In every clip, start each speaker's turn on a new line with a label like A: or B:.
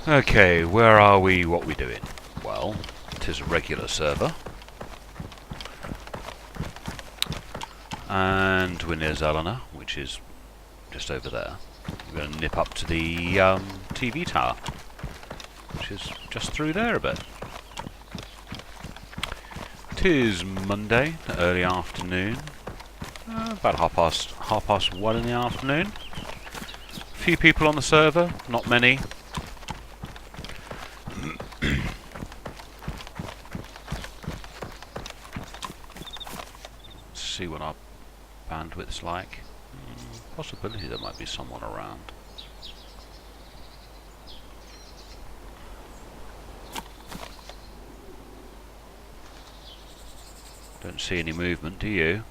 A: Okay, where are we? What are we doing? Well, it is a regular server. And we're near Zelena, which is just over there. We're going to nip up to the TV tower, which is just through there a bit. It is Monday, early afternoon, about half past 1 in the afternoon. A few people on the server, not many. Let's see what our bandwidth's like. Possibility there might be someone around. Don't see any movement, do you?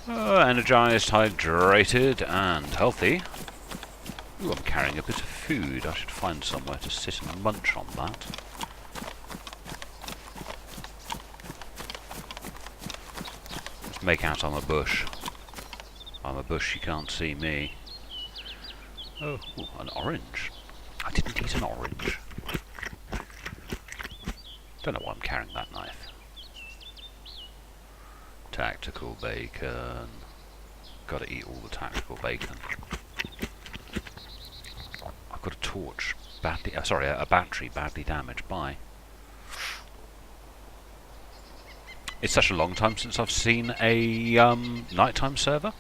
A: Oh, energized, hydrated, and healthy. Ooh, I'm carrying a bit of food. I should find somewhere to sit and munch on that. Let's make out I'm a bush. I'm a bush, you can't see me. Oh, ooh, an orange. I didn't eat an orange. Don't know why I'm carrying that knife. Tactical bacon. Gotta eat all the tactical bacon. I've got a torch. Badly, sorry, a battery badly damaged. Bye. It's such a long time since I've seen a nighttime server.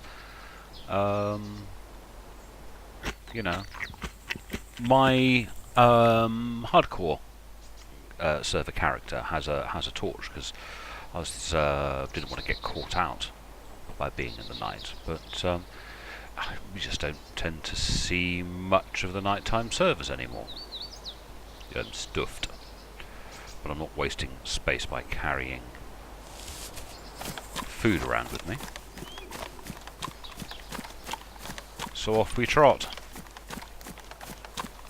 A: You know, my hardcore server character has a torch because I was didn't want to get caught out by being in the night. But we just don't tend to see much of the nighttime servers anymore. I'm stuffed, but I'm not wasting space by carrying food around with me. So off we trot.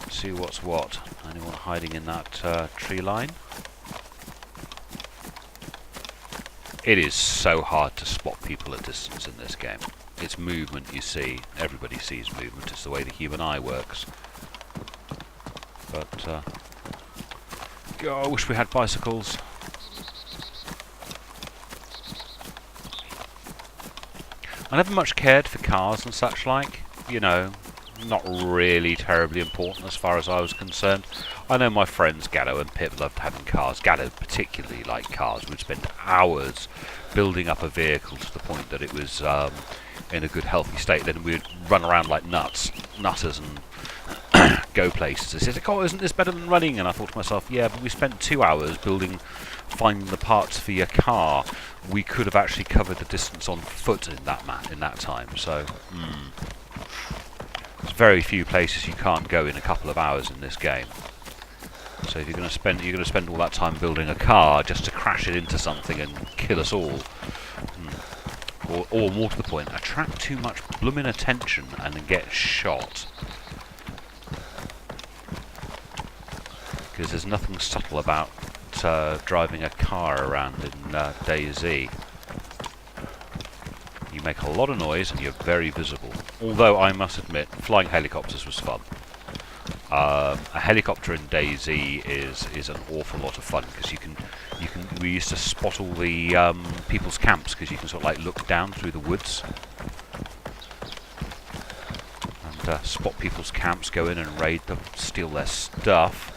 A: See what's what. Anyone hiding in that tree line? It is so hard to spot people at distance in this game. It's movement you see. Everybody sees movement. It's the way the human eye works. But God, I wish we had bicycles. I never much cared for cars and such like. You know, not really terribly important as far as I was concerned. I know my friends Gatto and Pip loved having cars. Gatto particularly liked cars. We'd spend hours building up a vehicle to the point that it was in a good healthy state. Then we'd run around like nutters and go places. He said, "Oh, isn't this better than running?" And I thought to myself, yeah, but we spent 2 hours finding the parts for your car. We could have actually covered the distance on foot in that time. So there's very few places you can't go in a couple of hours in this game. So if you're going to spend all that time building a car just to crash it into something and kill us all, or more to the point, attract too much blooming attention and then get shot. Because there's nothing subtle about driving a car around in Dayz. You make a lot of noise and you're very visible. Although I must admit, flying helicopters was fun. A helicopter in Dayz is an awful lot of fun because we used to spot all the people's camps because you can sort of like look down through the woods and spot people's camps, go in and raid them, steal their stuff.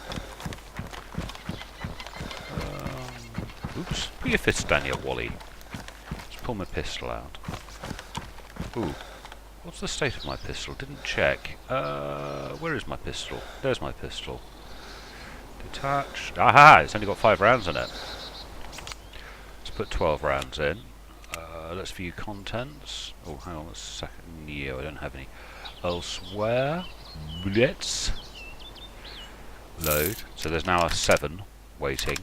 A: Oops! Put your fist down here, Wally. Let's pull my pistol out. Ooh. What's the state of my pistol? Didn't check. Where is my pistol? There's my pistol. Detached. Aha! It's only got 5 rounds in it. Let's put 12 rounds in. Let's view contents. Oh, hang on a second. Yeah, I don't have any. Elsewhere. Blitz. Load. So there's now a 7 waiting.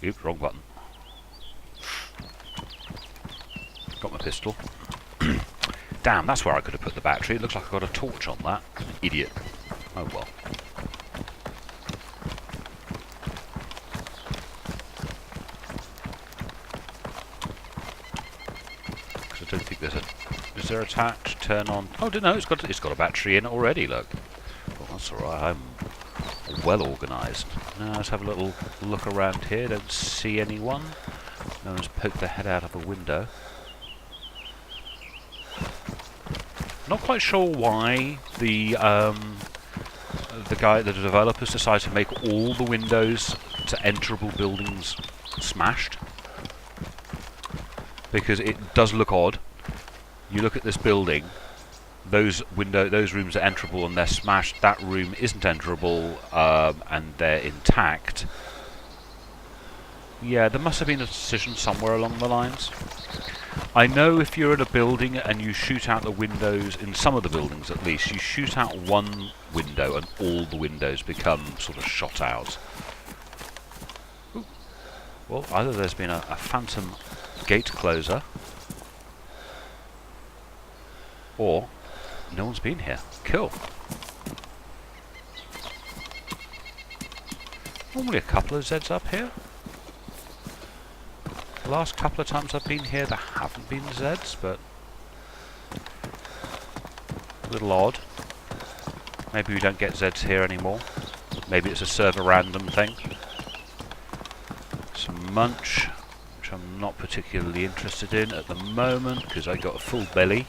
A: Oops, wrong button. Got my pistol. Damn, that's where I could have put the battery. It looks like I got a torch on that. Idiot. Oh well. don't think there's a... Is there attached? Turn on... Oh, no, it's got a battery in it already, look. Oh, that's alright, I'm well organised. Now let's have a little look around here. Don't see anyone. No one's poked their head out of a window. Not quite sure why the developers decided to make all the windows to enterable buildings smashed, because it does look odd. You look at this building, those rooms are enterable and they're smashed. That room isn't enterable and they're intact. Yeah, there must have been a decision somewhere along the lines. I know if you're in a building and you shoot out the windows, in some of the buildings at least, you shoot out one window and all the windows become sort of shot out. Ooh. Well, either there's been a phantom gate closer, or no one's been here. Cool. Normally a couple of Zeds up here. The last couple of times I've been here there haven't been Zeds, but a little odd. Maybe we don't get Zeds here anymore. Maybe it's a server random thing. Some munch, which I'm not particularly interested in at the moment because I got a full belly.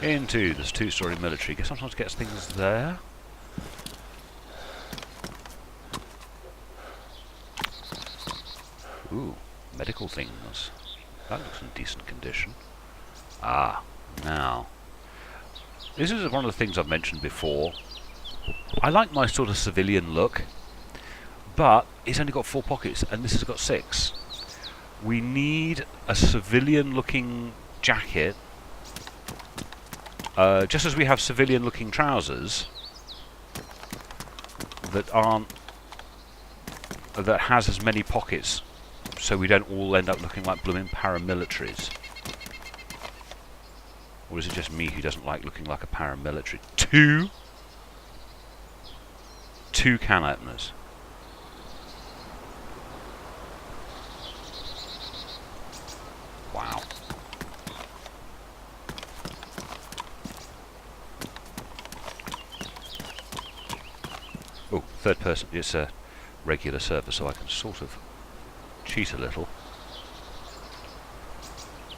A: Into this two-story military. Guess sometimes gets things there. Ooh, medical things. That looks in decent condition. Ah, now. This is one of the things I've mentioned before. I like my sort of civilian look, but it's only got 4 pockets, and this has got 6. We need a civilian-looking jacket, just as we have civilian-looking trousers that has as many pockets, so we don't all end up looking like blooming paramilitaries. Or is it just me who doesn't like looking like a paramilitary? Two can openers. Wow. Oh, third person. It's a regular server, so I can sort of cheat a little.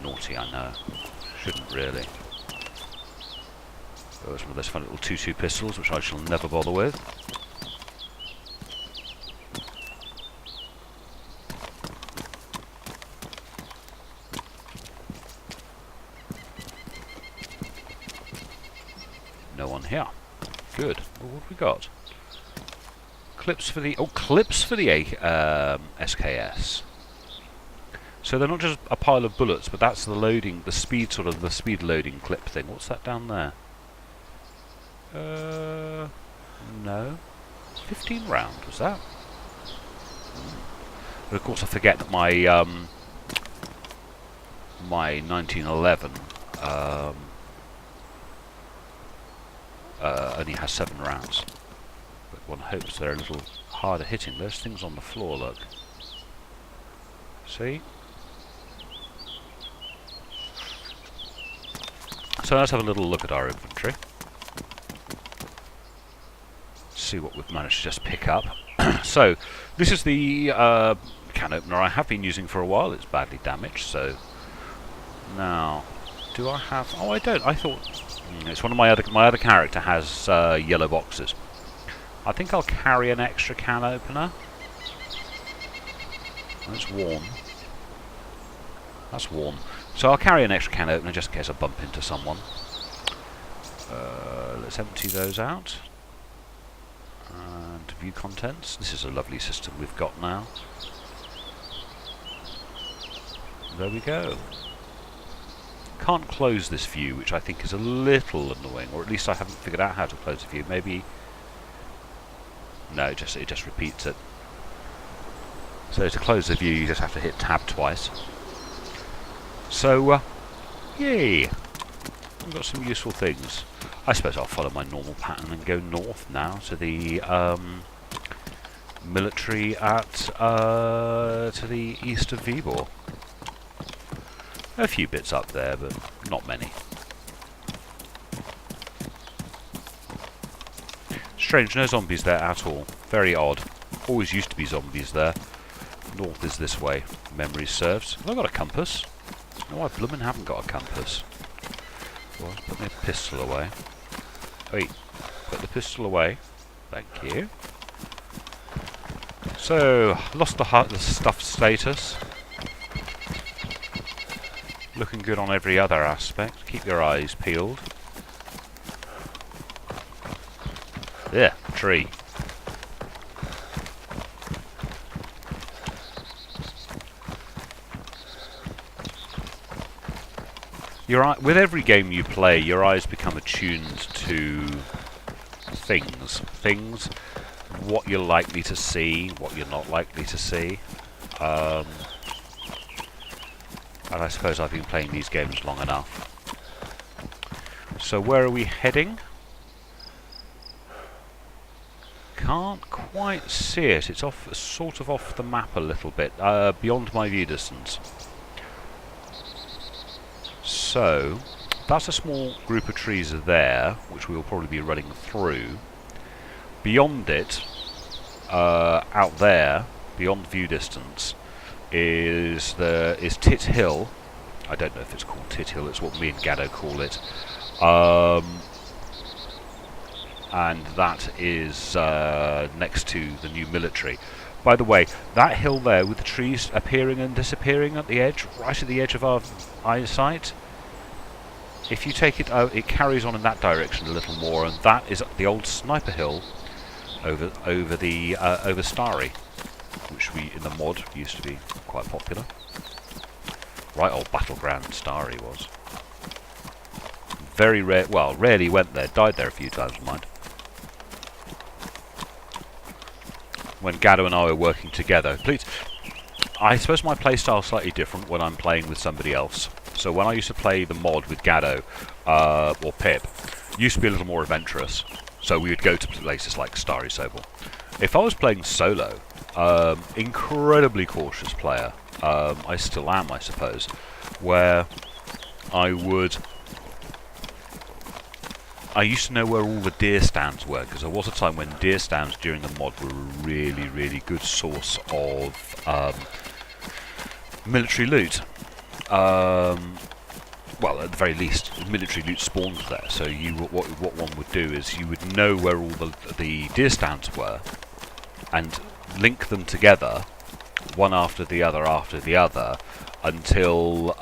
A: Naughty, I know. Shouldn't really. Oh, it's one of those fun little 2-2 pistols, which I shall never bother with. No one here. Good. Well, what have we got? Clips for the SKS. So they're not just a pile of bullets, but that's the loading, the speed loading clip thing. What's that down there? No. 15 round, was that? But of course I forget that my my 1911 only has 7 rounds. But one hopes they're a little harder hitting. There's things on the floor, look. See? So let's have a little look at our inventory. See what we've managed to just pick up. So, this is the can opener I have been using for a while. It's badly damaged, so... Now, do I have... Oh, I don't. I thought... it's one of my other character has yellow boxes. I think I'll carry an extra can opener. That's warm. That's warm. So I'll carry an extra can opener just in case I bump into someone. Let's empty those out. And view contents. This is a lovely system we've got now. There we go. Can't close this view, which I think is a little annoying, or at least I haven't figured out how to close the view. Maybe... No, it just repeats it. So to close the view, you just have to hit tab twice. So, yay! We've got some useful things. I suppose I'll follow my normal pattern and go north now to the military at to the east of Vibor. A few bits up there, but not many. Strange, no zombies there at all. Very odd. Always used to be zombies there. North is this way, memory serves. Have I got a compass? No, I bloomin' haven't got a compass. Well, put my pistol away. Wait, put the pistol away. Thank you. So, lost the stuff status. Looking good on every other aspect. Keep your eyes peeled. Yeah, tree. With every game you play, your eyes become attuned to things, what you're likely to see, what you're not likely to see. And I suppose I've been playing these games long enough. So where are we heading? Can't quite see it. It's sort of off the map a little bit, beyond my view distance. So, that's a small group of trees there, which we will probably be running through. Beyond it, out there, beyond view distance, is Tit Hill. I don't know if it's called Tit Hill, it's what me and Gaddo call it. And that is next to the new military. By the way, that hill there with the trees appearing and disappearing at the edge, right at the edge of our eyesight, if you take it out, it carries on in that direction a little more, and that is the old sniper hill over Starry, which we in the mod used to be quite popular. Right old battleground Starry was. Very rare. Well, rarely went there. Died there a few times, mind. When Gaddo and I were working together. Please, I suppose my playstyle is slightly different when I'm playing with somebody else. So when I used to play the mod with Gaddo, or Pip, used to be a little more adventurous. So we would go to places like Starry Sobel. If I was playing solo, incredibly cautious player, I still am, I suppose, where I used to know where all the deer stands were, because there was a time when deer stands during the mod were a really, really good source of military loot. Well, at the very least, military loot spawned there. So what one would do is you would know where all the deer stands were, and link them together, one after the other, until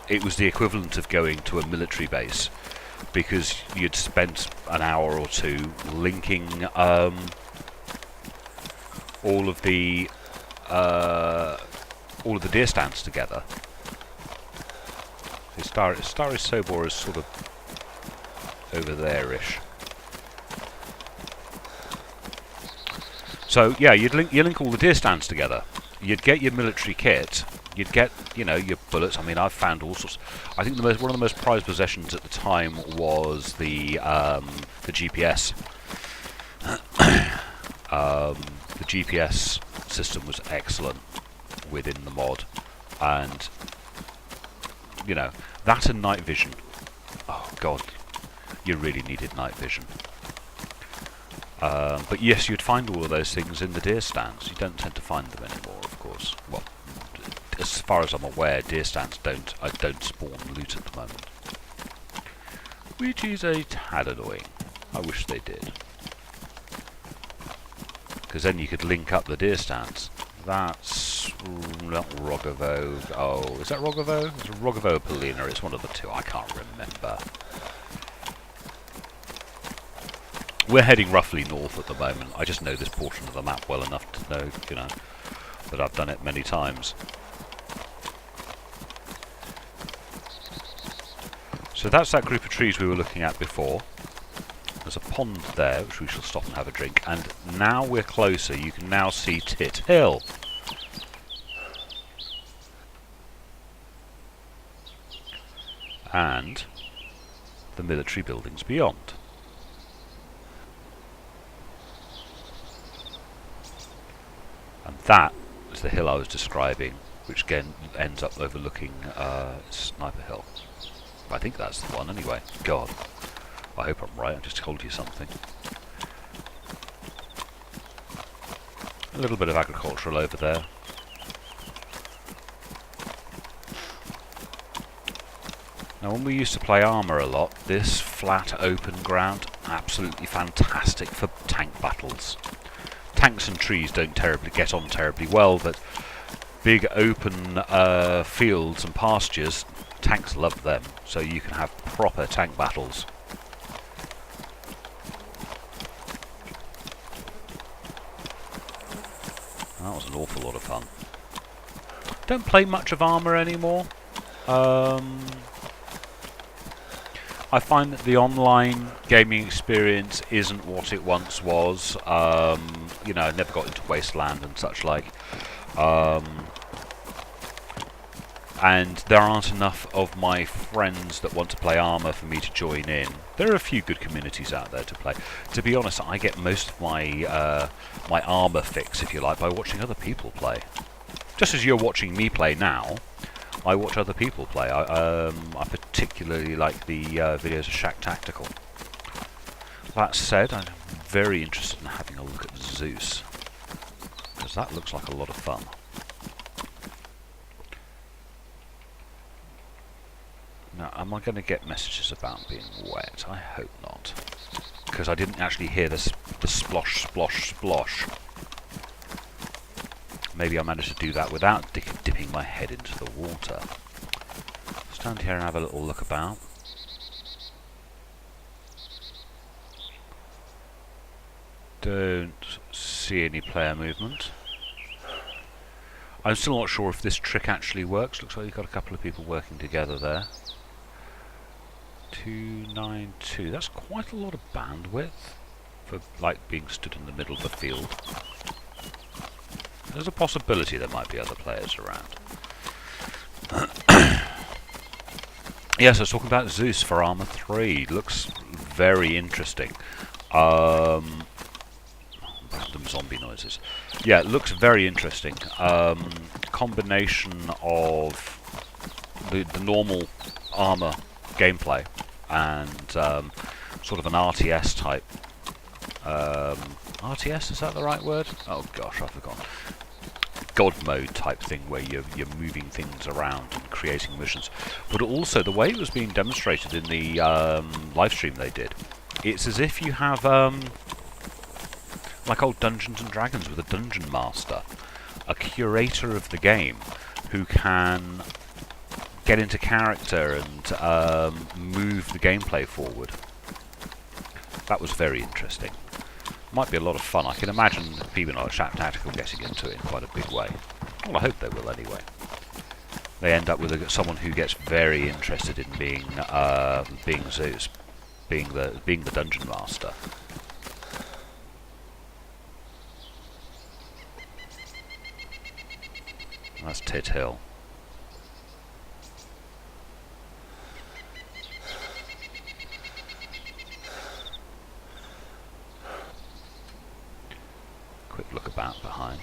A: it was the equivalent of going to a military base. Because you'd spent an hour or two linking all of the deer stands together. So Starry Sobor is sort of over there-ish. So yeah, you link all the deer stands together. You'd get your military kit. You'd get, you know, your bullets. I mean, I've found all sorts. I think one of the most prized possessions at the time was the GPS. The GPS system was excellent within the mod, and you know, that and night vision. Oh God, you really needed night vision. But yes, you'd find all of those things in the deer stands. You don't tend to find them anymore, of course. Well, as far as I'm aware, deer stands don't spawn loot at the moment, which is a tad annoying. I wish they did, because then you could link up the deer stands. That's not Rogovo. Oh, is that Rogovo? It's Rogovo or Polina. It's one of the two. I can't remember. We're heading roughly north at the moment. I just know this portion of the map well enough to know, you know, that I've done it many times. So that's that group of trees we were looking at before. There's a pond there, which we shall stop and have a drink. And now we're closer. You can now see Tit Hill. And the military buildings beyond. That is the hill I was describing, which again ends up overlooking Sniper Hill. I think that's the one anyway. God, I hope I'm right. I just told you something. A little bit of agricultural over there. Now, when we used to play Armour a lot, this flat open ground, absolutely fantastic for tank battles. Tanks and trees don't get on terribly well, but big open fields and pastures, tanks love them, so you can have proper tank battles. That was an awful lot of fun. Don't play much of Armour anymore. I find that the online gaming experience isn't what it once was. You know, I never got into Wasteland and such like. And there aren't enough of my friends that want to play Armour for me to join in. There are a few good communities out there to play. To be honest, I get most of my my Armour fix, if you like, by watching other people play. Just as you're watching me play now, I watch other people play. I particularly like the videos of Shack Tactical. That said, I'm very interested in having a look at Zeus, because that looks like a lot of fun. Now, am I going to get messages about being wet? I hope not, because I didn't actually hear the splosh, splosh, splosh. Maybe I managed to do that without dipping my head into the water. Stand here and have a little look about. Don't see any player movement. I'm still not sure if this trick actually works. Looks like you've got a couple of people working together there. 292. That's quite a lot of bandwidth for like being stood in the middle of the field. There's a possibility there might be other players around. Yes, I was talking about Zeus for Armour 3. Looks very interesting. Random zombie noises. Yeah, it looks very interesting. Combination of the normal Armour gameplay and sort of an RTS type. RTS, is that the right word? Oh gosh, I've forgotten. God mode type thing where you're moving things around and creating missions, but also the way it was being demonstrated in the live stream they did, it's as if you have like old Dungeons and Dragons with a dungeon master, a curator of the game who can get into character and move the gameplay forward. That was very interesting. Might be a lot of fun. I can imagine people like Shack Tactical getting into it in quite a big way. Well, I hope they will anyway. They end up with someone who gets very interested in being Zeus, being the dungeon master. That's Tit Hill. Quick look about behind.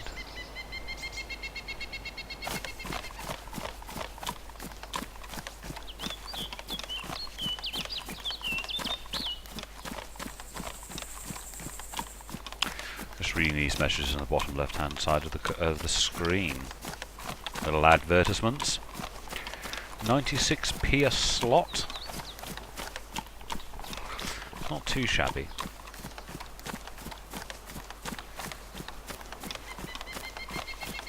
A: Just reading these messages on the bottom left-hand side of the screen. Little advertisements. 96p a slot. Not too shabby.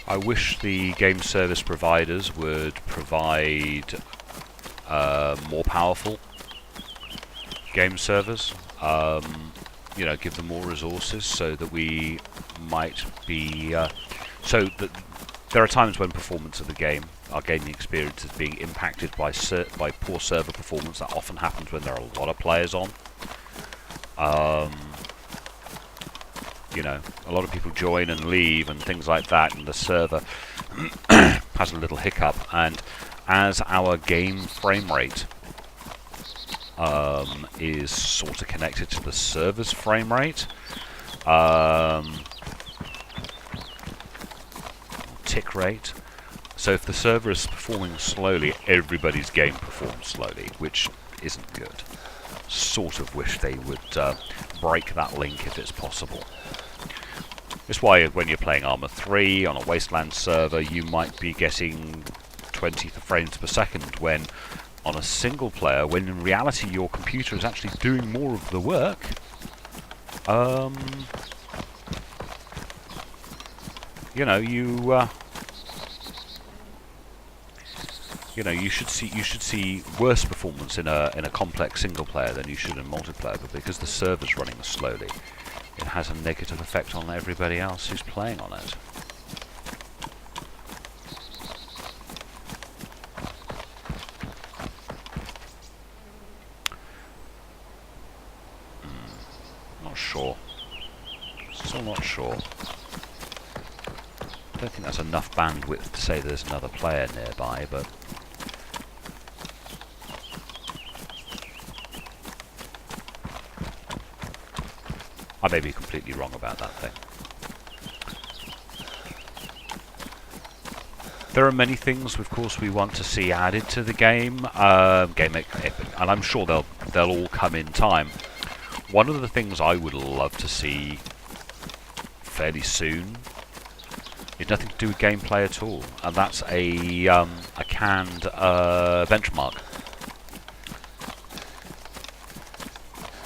A: I wish the game service providers would provide more powerful game servers. You know, give them more resources so that we might be so that there are times when performance of the game, our gaming experience, is being impacted by poor server performance. That often happens when there are a lot of players on. You know, a lot of people join and leave and things like that, and the server has a little hiccup. And as our game frame rate is sort of connected to the server's frame rate, tick rate. So if the server is performing slowly, everybody's game performs slowly, which isn't good. Sort of wish they would break that link if it's possible. It's why when you're playing Arma 3 on a Wasteland server, you might be getting 20 frames per second, when on a single player, when in reality your computer is actually doing more of the work, you know, you should see worse performance in a complex single player than you should in multiplayer, but because the server's running slowly, it has a negative effect on everybody else who's playing on it. Not sure. Still not sure. I don't think that's enough bandwidth to say there's another player nearby, but I may be completely wrong about that thing. There are many things, of course, we want to see added to the game, and I'm sure they'll all come in time. One of the things I would love to see fairly soon is nothing to do with gameplay at all, and that's a canned benchmark.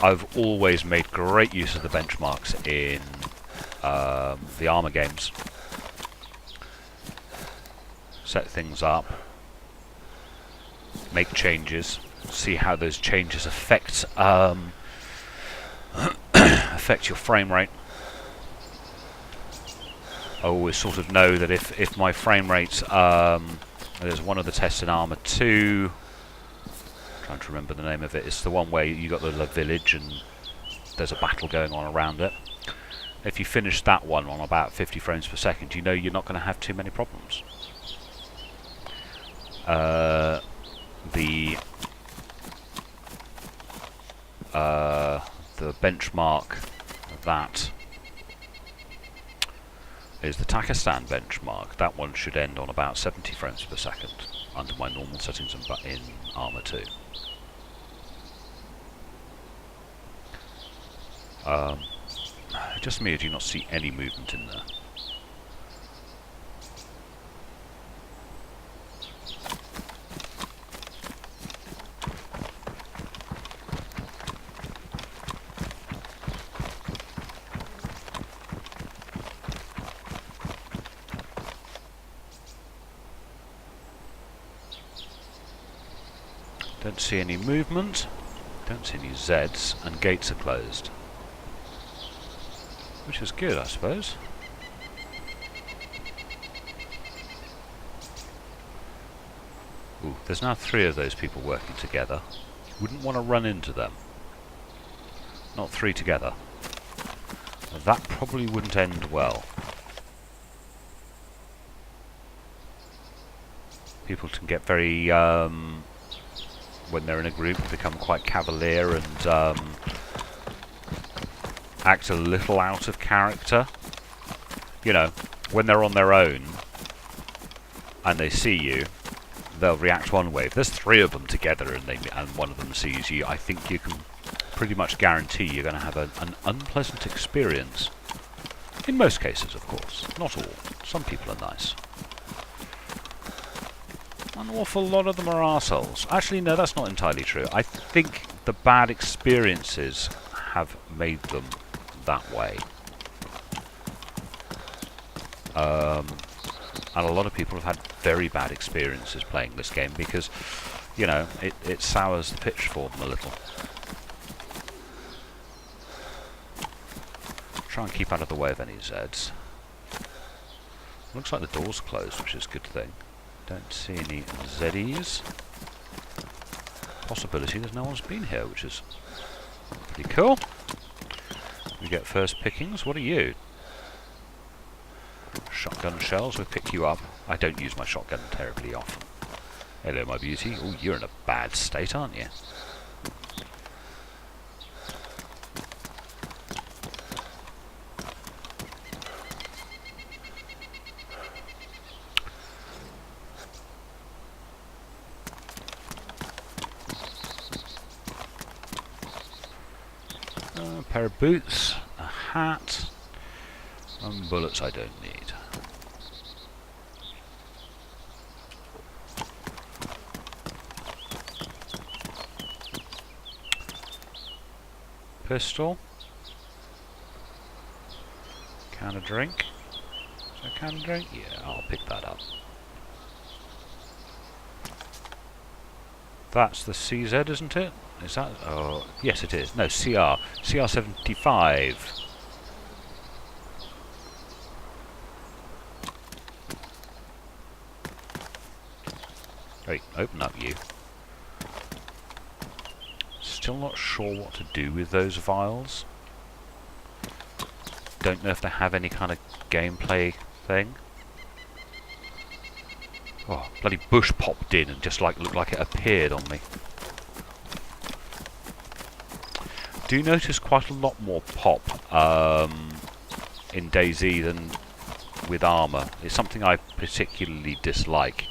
A: I've always made great use of the benchmarks in the Arma games. Set things up, make changes, see how those changes affect affect your frame rate. I always sort of know that if my frame rate, there's one of the tests in Arma 2, trying to remember the name of it, it's the one where you got the village and there's a battle going on around it. If you finish that one on about 50 frames per second, you know you're not going to have too many problems. The benchmark that is the Takistan benchmark. That one should end on about 70 frames per second under my normal settings in Arma 2. Just me, I do not see any movement in there. Don't see any movement, don't see any Zs, and gates are closed. Which is good, I suppose. Ooh, there's now 3 of those people working together. Wouldn't want to run into them. Not 3 together. That probably wouldn't end well. People can get very, when they're in a group, become quite cavalier and act a little out of character. You know, when they're on their own and they see you, they'll react one way. If there's 3 of them together and one of them sees you, I think you can pretty much guarantee you're going to have an unpleasant experience. In most cases, of course. Not all. Some people are nice. An awful lot of them are arseholes. Actually, no, that's not entirely true. I think the bad experiences have made them that way. And a lot of people have had very bad experiences playing this game because, you know, it sours the pitch for them a little. Try and keep out of the way of any Zs. Looks like the door's closed, which is a good thing. Don't see any Zs. Possibility there's no one's been here, which is pretty cool. We get first pickings. What are you? Shotgun shells. We'll pick you up. I don't use my shotgun terribly often. Hello, my beauty. Oh, you're in a bad state, aren't you? pair of boots, a hat, and bullets I don't need. Pistol. Can of drink. Is that a can of drink? Yeah, I'll pick that up. That's the CZ, isn't it? Is that? Oh, yes it is. No, CR. CR75. Wait, open up you. Still not sure what to do with those vials. Don't know if they have any kind of gameplay thing. Oh, bloody bush popped in and just like looked like it appeared on me. Do notice quite a lot more pop in DayZ than with armour. It's something I particularly dislike.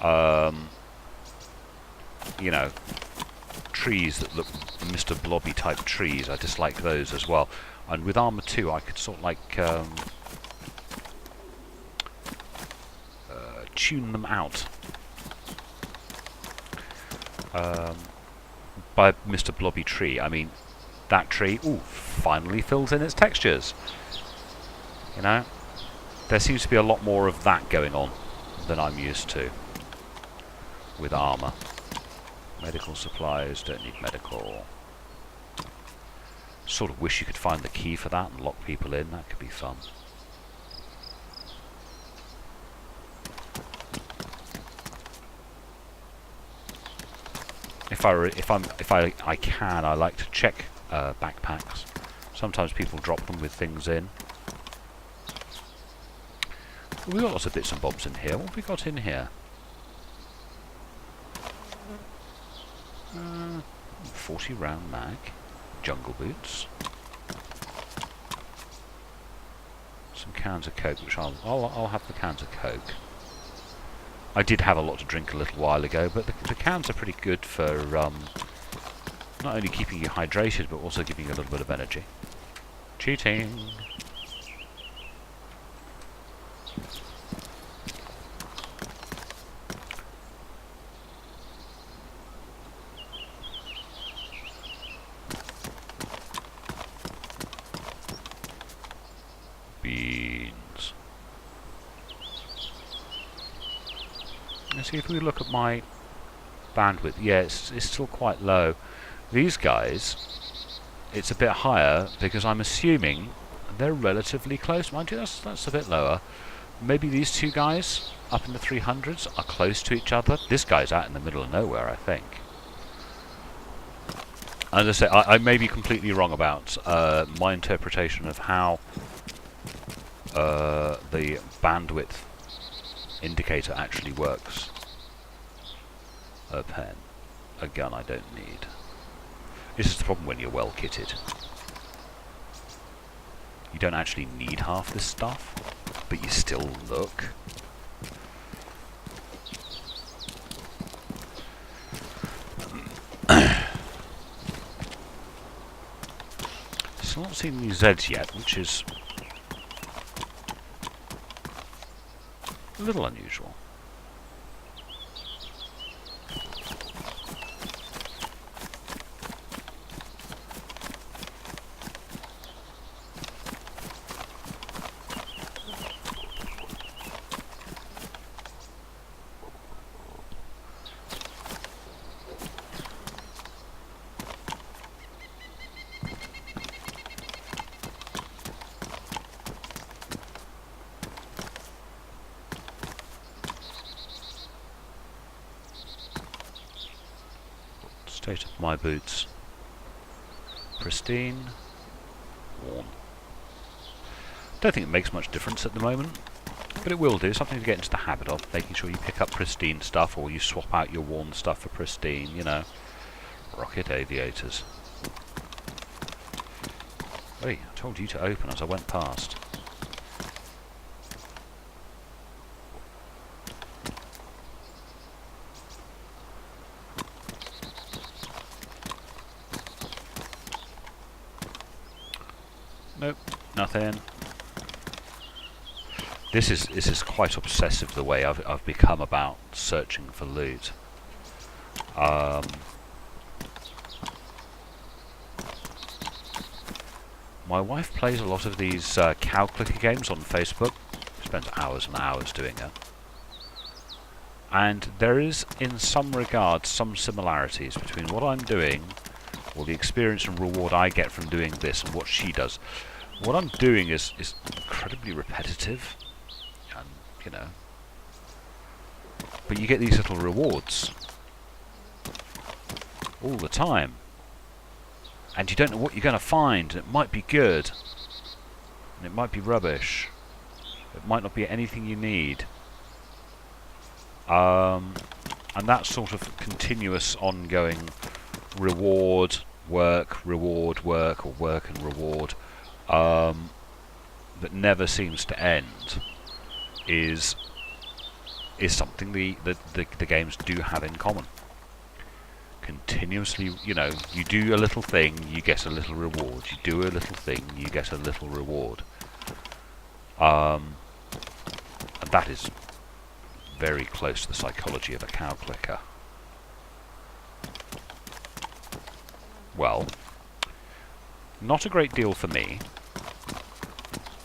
A: You know, trees that look Mr. Blobby type trees, I dislike those as well. And with armour too, I could sort of like tune them out. By Mr. Blobby tree, I mean that tree, ooh, finally fills in its textures. You know, there seems to be a lot more of that going on than I'm used to with armour. Medical supplies, don't need medical. Sort of wish you could find the key for that and lock people in, that could be fun. If I can, I like to check backpacks. Sometimes people drop them with things in. We've got lots of bits and bobs in here. What have we got in here? 40 round mag, jungle boots, some cans of Coke, which I'll have the cans of Coke. I did have a lot to drink a little while ago, but the cans are pretty good for not only keeping you hydrated, but also giving you a little bit of energy. Cheating! Beans. Let's see if we look at my bandwidth. Yeah, it's still quite low. These guys, it's a bit higher because I'm assuming they're relatively close. Mind you, that's a bit lower. Maybe these two guys up in the 300s are close to each other. This guy's out in the middle of nowhere, I think. As I say, I may be completely wrong about my interpretation of how the bandwidth indicator actually works. A pen. A gun I don't need. This is the problem when you're well kitted. You don't actually need half this stuff, but you still look. Still not seen any Zeds yet, which is a little unusual. State of my boots. Pristine. Worn. Don't think it makes much difference at the moment, but it will do. Something to get into the habit of, making sure you pick up pristine stuff or you swap out your worn stuff for pristine, you know. Rocket aviators. Hey, I told you to open as I went past. nothing. This is quite obsessive, the way I've become about searching for loot. My wife plays a lot of these cow clicker games on Facebook. Spends hours and hours doing it. And there is, in some regards, some similarities between what I'm doing, or the experience and reward I get from doing this, and what she does. What I'm doing is incredibly repetitive, and, you know, but you get these little rewards all the time, and you don't know what you're going to find. It might be good, and it might be rubbish. It might not be anything you need. And that sort of continuous, ongoing reward, work, work, or work and reward, that never seems to end, is something the games do have in common. Continuously, you know, you do a little thing, you get a little reward. You do a little thing, you get a little reward. And that is very close to the psychology of a cow clicker. Well, not a great deal for me,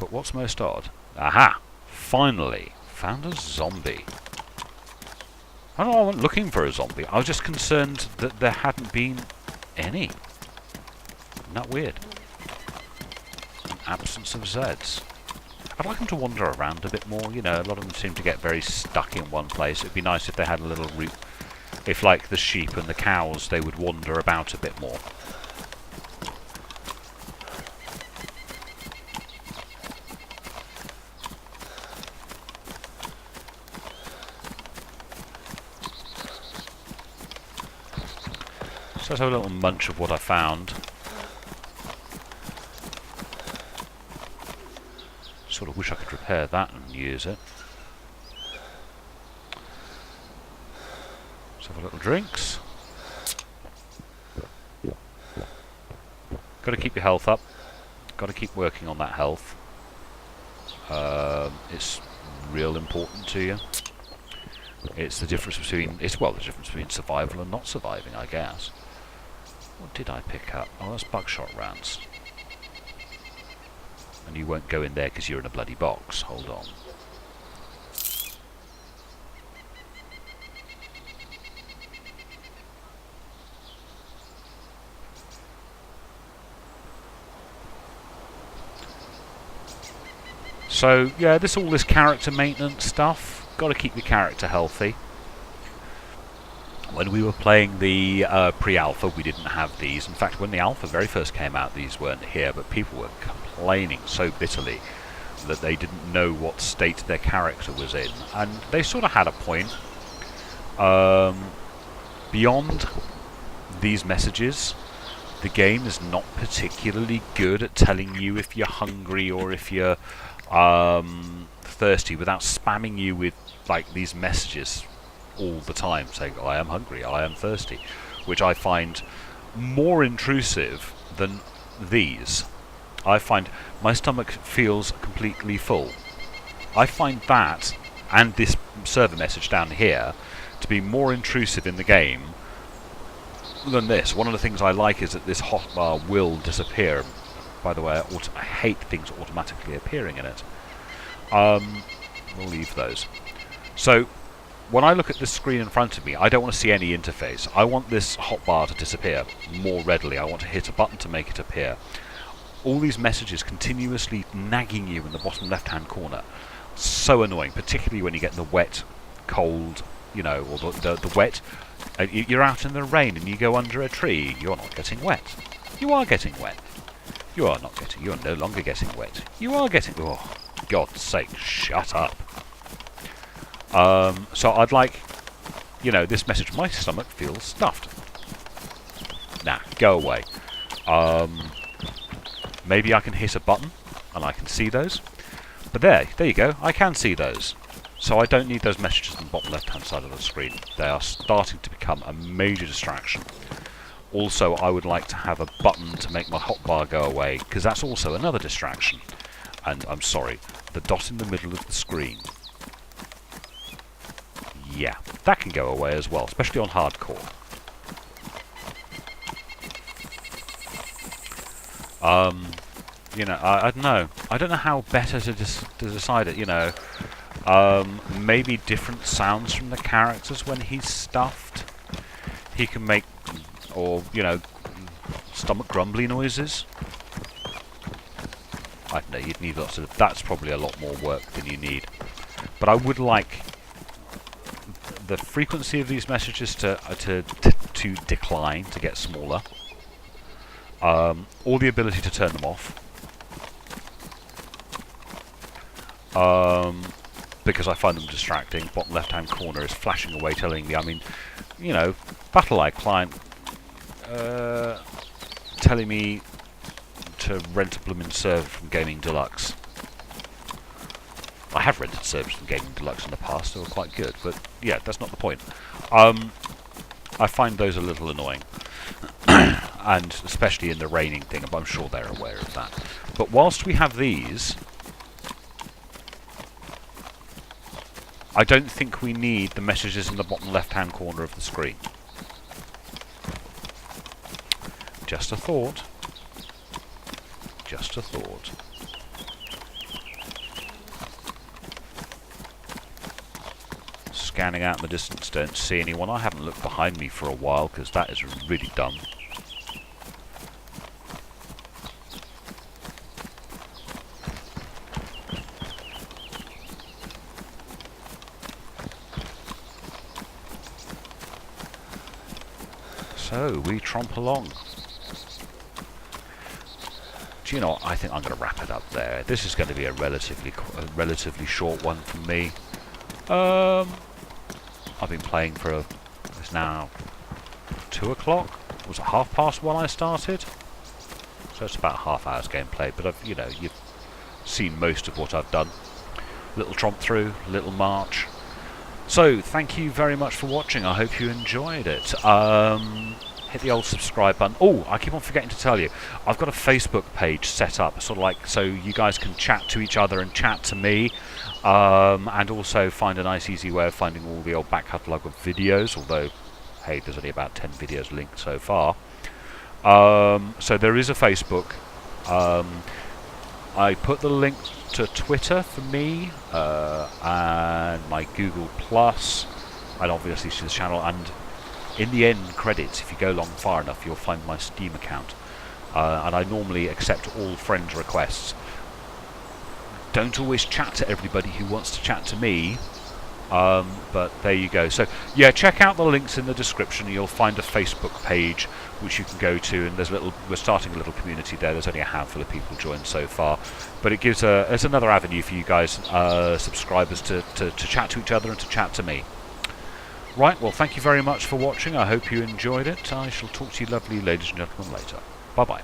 A: but what's most odd? Aha! Finally found a zombie. I don't know, I wasn't looking for a zombie. I was just concerned that there hadn't been any. Isn't that weird? An absence of Zeds. I'd like them to wander around a bit more, you know. A lot of them seem to get very stuck in one place. It'd be nice if they had a little route. If, like the sheep and the cows, they would wander about a bit more. So let's have a little munch of what I found. Sort of wish I could repair that and use it. Let's have a little drinks. Got to keep your health up. Got to keep working on that health. It's real important to you. It's the difference between the difference between survival and not surviving, I guess. What did I pick up? Oh, that's buckshot rounds. And you won't go in there because you're in a bloody box. Hold on. So, yeah, all this character maintenance stuff. Got to keep your character healthy. When we were playing the pre-alpha, we didn't have these. In fact, when the alpha very first came out, these weren't here, but people were complaining so bitterly that they didn't know what state their character was in. And they sort of had a point. Beyond these messages, the game is not particularly good at telling you if you're hungry or if you're thirsty without spamming you with like these messages all the time, saying, I am hungry, I am thirsty, which I find more intrusive than these. I find my stomach feels completely full. I find that, and this server message down here, to be more intrusive in the game than this. One of the things I like is that this hotbar will disappear. By the way, I hate things automatically appearing in it. We'll leave those. So, when I look at this screen in front of me, I don't want to see any interface. I want this hotbar to disappear more readily. I want to hit a button to make it appear. All these messages continuously nagging you in the bottom left-hand corner. So annoying, particularly when you get the wet, cold, you know, or the wet. You're out in the rain and you go under a tree. You're not getting wet. You are getting wet. You are not getting. You are no longer getting wet. You are getting. Oh, God's sake! Shut up. So I'd like, you know, this message. My stomach feels stuffed. Nah, go away. Maybe I can hit a button and I can see those. But there you go. I can see those. So I don't need those messages on the bottom left-hand side of the screen. They are starting to become a major distraction. Also, I would like to have a button to make my hotbar go away, because that's also another distraction. And I'm sorry, the dot in the middle of the screen. Yeah, that can go away as well, especially on hardcore. You know, I don't know. I don't know how better to decide it, you know. Maybe different sounds from the characters when he's stuffed. He can make, or, you know, stomach grumbly noises. I don't know, you'd need lots of... That's probably a lot more work than you need. But I would like the frequency of these messages to decline, to get smaller. Or the ability to turn them off. Because I find them distracting. Bottom left-hand corner is flashing away, telling me, I mean, you know, Battle.eye client telling me to rent a blooming server from Gaming Deluxe. I have rented servers from Gaming Deluxe in the past, they were quite good, but yeah, that's not the point. I find those a little annoying. And especially in the raining thing, I'm sure they're aware of that. But whilst we have these, I don't think we need the messages in the bottom left-hand corner of the screen. Just a thought. Just a thought. Scanning out in the distance, don't see anyone. I haven't looked behind me for a while because that is really dumb. So we tromp along. Do you know what? I think I'm going to wrap it up there. This is going to be a relatively short one from me. I've been playing for it's now 2 o'clock. Was it 1:30 I started? So it's about half hour's gameplay. But you know, you've seen most of what I've done. Little tromp through, little march. So thank you very much for watching. I hope you enjoyed it. Hit the old subscribe button. Oh, I keep on forgetting to tell you, I've got a Facebook page set up, sort of like so you guys can chat to each other and chat to me, and also find a nice easy way of finding all the old back catalogue of videos, although, hey, there's only about 10 videos linked so far. So there is a Facebook. I put the link to Twitter for me, and my Google Plus, and obviously to the channel, and in the end credits, if you go along far enough, you'll find my Steam account. And I normally accept all friend requests. Don't always chat to everybody who wants to chat to me, but there you go. So yeah, check out the links in the description and you'll find a Facebook page which you can go to, and there's we're starting a little community there. There's only a handful of people joined so far, but it gives it's another avenue for you guys, subscribers, to chat to each other and to chat to me. Right, well, thank you very much for watching. I hope you enjoyed it. I shall talk to you lovely ladies and gentlemen later. Bye-bye.